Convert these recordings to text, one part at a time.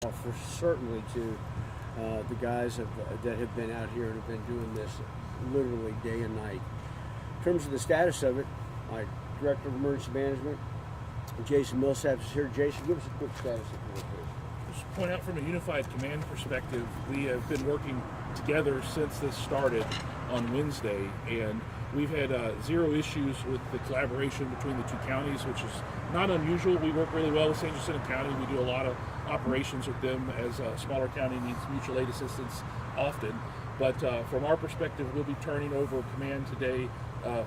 For certainly to the guys that have been out here and have been doing this literally day and night. In terms of the status of it, my Director of Emergency Management, Jason Millsap, is here. Jason, give us a quick status of it, please. Just point out from a unified command perspective, we have been working together since this started on Wednesday, and we've had zero issues with the collaboration between the two counties, which is not unusual. We work really well with San Jacinto County. We do a lot of operations with them, as a smaller county needs mutual aid assistance often. But from our perspective, we'll be turning over command today,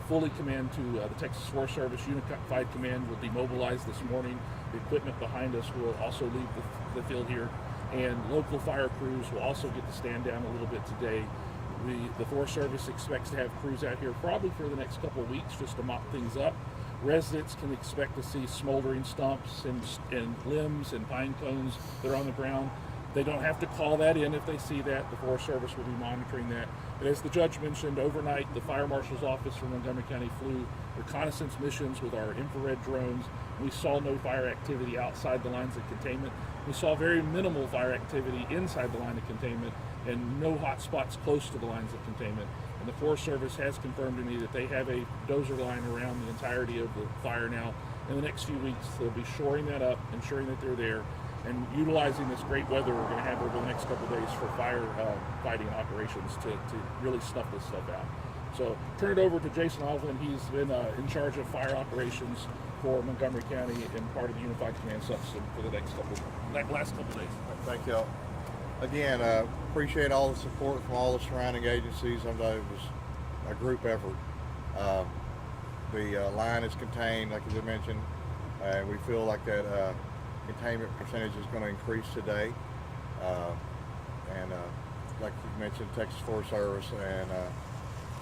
fully command to the Texas Forest Service. Unified command will demobilize this morning. The equipment behind us will also leave the field here, and local fire crews will also get to stand down a little bit today. The Forest Service expects to have crews out here probably for the next couple of weeks just to mop things up. Residents can expect to see smoldering stumps and limbs and pine cones that are on the ground. They don't have to call that in if they see that. The Forest Service will be monitoring that. But as the judge mentioned, overnight the Fire Marshal's Office from Montgomery County flew reconnaissance missions with our infrared drones. We saw no fire activity outside the lines of containment. We saw very minimal fire activity inside the line of containment and no hot spots close to the lines of containment. And the Forest Service has confirmed to me that they have a dozer line around the entirety of the fire now. In the next few weeks, they'll be shoring that up, ensuring that they're there, and utilizing this great weather we're going to have over the next couple of days for fire fighting operations to really snuff this stuff out. So turn it over to Jason Alvin. He's been in charge of fire operations for Montgomery County and part of the Unified Command Subsystem for the last couple of days. Thank y'all. Again, appreciate all the support from all the surrounding agencies. I know it was a group effort. The line is contained, like you mentioned, and we feel like that containment percentage is going to increase today. And like you mentioned, Texas Forest Service and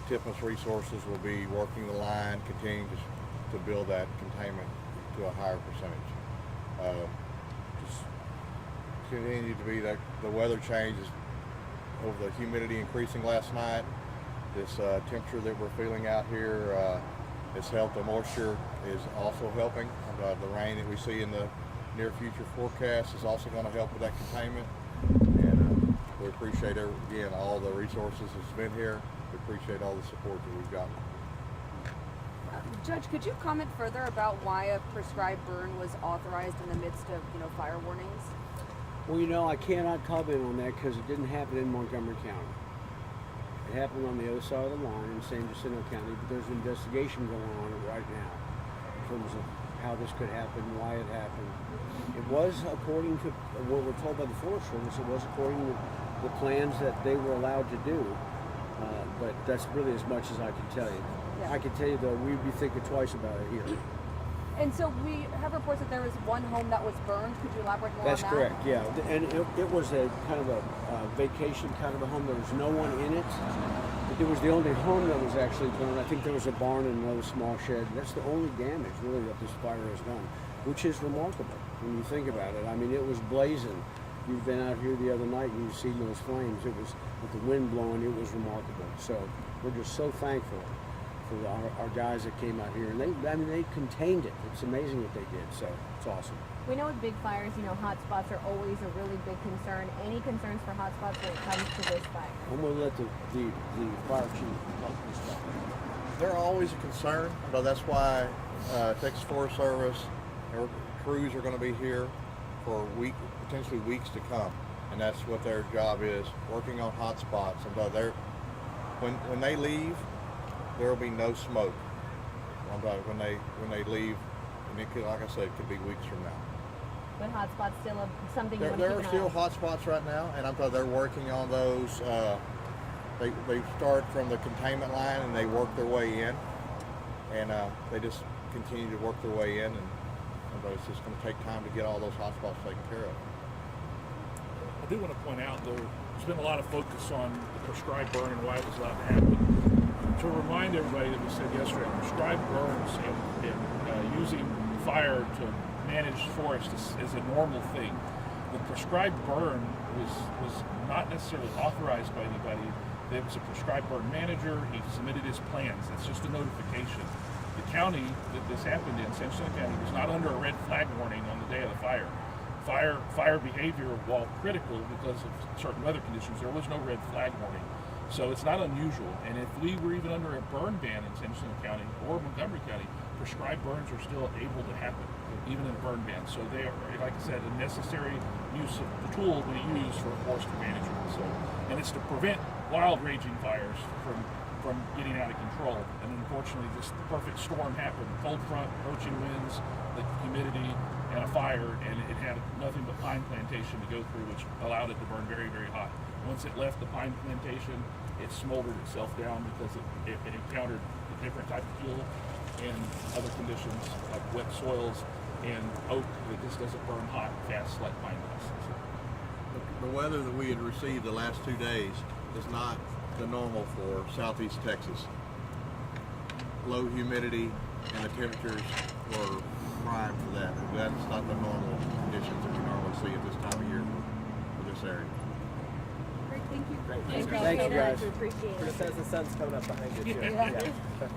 Tiffin's Resources will be working the line, continuing to build that containment to a higher percentage. Just continue to be that the weather changes over the humidity increasing last night. This temperature that we're feeling out here has helped. The moisture is also helping. The rain that we see in the near future forecast is also going to help with that containment. And we appreciate, again, all the resources that's been here. We appreciate all the support that we've gotten. Judge, could you comment further about why a prescribed burn was authorized in the midst of, fire warnings? Well, I cannot comment on that because it didn't happen in Montgomery County. It happened on the other side of the line in San Jacinto County, but there's an investigation going on right now in terms of how this could happen, why it happened. It was according to what we're told by the Forest Service. It was according to the plans that they were allowed to do, but that's really as much as I can tell you. Yeah. I can tell you, though, we'd be thinking twice about it here. And so we have reports that there was one home that was burned. Could you elaborate more That's on that? correct, yeah. And it was a kind of a vacation kind of a home. There was no one in it. It was the only home that was actually burned. I think there was a barn and another small shed. That's the only damage, really, that this fire has done, which is remarkable when you think about it. I mean, it was blazing. You've been out here the other night and you've seen those flames. It was, with the wind blowing, it was remarkable. So we're just so thankful for our guys that came out here. And they contained it. It's amazing what they did. So it's awesome. We know with big fires, hot spots are always a really big concern. Any concerns for hot spots when it comes to this fire? I'm going to let the fire chief talk this stuff. They're always a concern, but that's why Texas Forest Service crews are going to be here for potentially weeks to come, and that's what their job is, working on hot spots. And when they leave, there will be no smoke. When they leave, and it could, like I said, it could be weeks from now. But hot spots still something you want to There keep are an eye still on. hot spots right now, and they're working on those. They start from the containment line and they work their way in, and they just continue to work their way in, and it's just going to take time to get all those hot spots taken care of. I do want to point out, though, there's been a lot of focus on the prescribed burn and why it was allowed to happen. To remind everybody that we said yesterday, prescribed burns and using fire to manage forest is a normal thing. The prescribed burn was not necessarily authorized by anybody. There was a prescribed burn manager. He submitted his plans. It's just a notification. The county that this happened in, San Jacinto County, was not under a red flag warning on the day of the fire. fire behavior, while critical because of certain weather conditions, there was no red flag warning. So it's not unusual. And if we were even under a burn ban in San Jacinto County or Montgomery County, prescribed burns are still able to happen, even in a burn ban. So they are, like I said, a necessary use of the tool we use for forest management. So, and it's to prevent wild raging fires from getting out of control. And unfortunately, this the perfect storm happened: cold front, approaching winds, the humidity, and a fire, and it had nothing but pine plantation to go through, which allowed it to burn very, very hot. Once it left the pine plantation, it smoldered itself down because it encountered a different type of fuel and other conditions like wet soils and oak that just doesn't burn hot fast like pine does. So, The weather that we had received the last 2 days is not the normal for southeast Texas. Low humidity and the temperatures were prime for that. That's not the normal conditions that we normally see at this time of year for this area. Great, thank you. Thanks, you guys. We appreciate it. It says the sun's coming up behind you too. Yeah. Yeah.